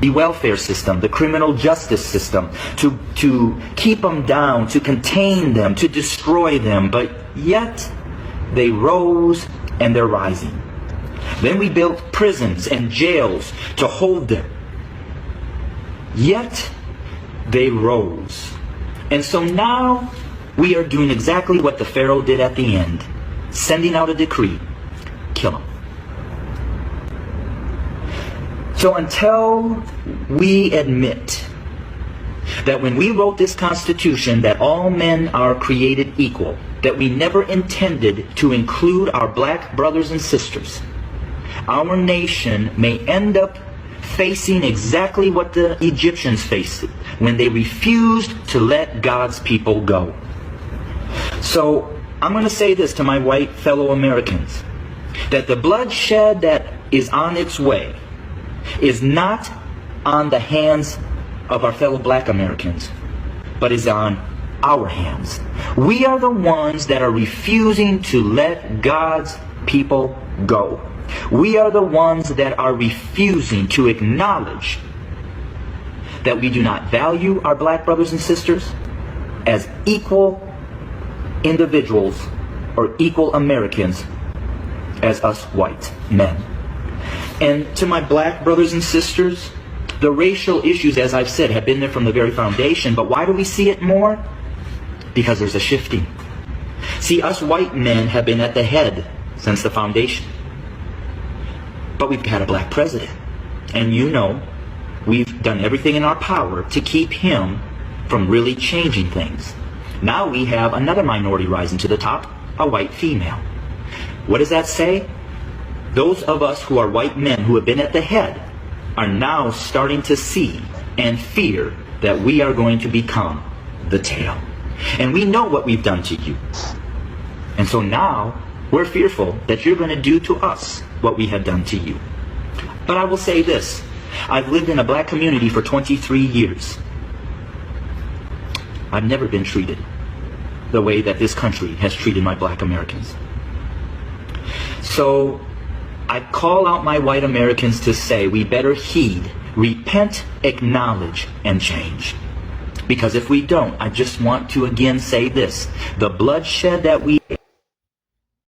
the welfare system, the criminal justice system, to keep them down, to contain them, to destroy them. But yet, they rose and they're rising. Then we built prisons and jails to hold them. Yet, they rose. And so now, we are doing exactly what the Pharaoh did at the end, sending out a decree, kill them. So until we admit that when we wrote this Constitution that all men are created equal, that we never intended to include our black brothers and sisters, our nation may end up facing exactly what the Egyptians faced when they refused to let God's people go. So I'm going to say this to my white fellow Americans, that the bloodshed that is on its way is not on the hands of our fellow black Americans, but is on our hands. We are the ones that are refusing to let God's people go. We are the ones that are refusing to acknowledge that we do not value our black brothers and sisters as equal individuals or equal Americans as us white men. And to my black brothers and sisters, the racial issues, as I've said, have been there from the very foundation. But why do we see it more? Because there's a shifting. See, us white men have been at the head since the foundation. But we've had a black president. And you know, we've done everything in our power to keep him from really changing things. Now we have another minority rising to the top, a white female. What does that say? Those of us who are white men who have been at the head are now starting to see and fear that we are going to become the tail. And we know what we've done to you. And so now we're fearful that you're going to do to us what we have done to you. But I will say this. I've lived in a black community for 23 years. I've never been treated the way that this country has treated my black Americans. So I call out my white Americans to say we better heed, repent, acknowledge, and change. Because if we don't, I just want to again say this. The bloodshed that we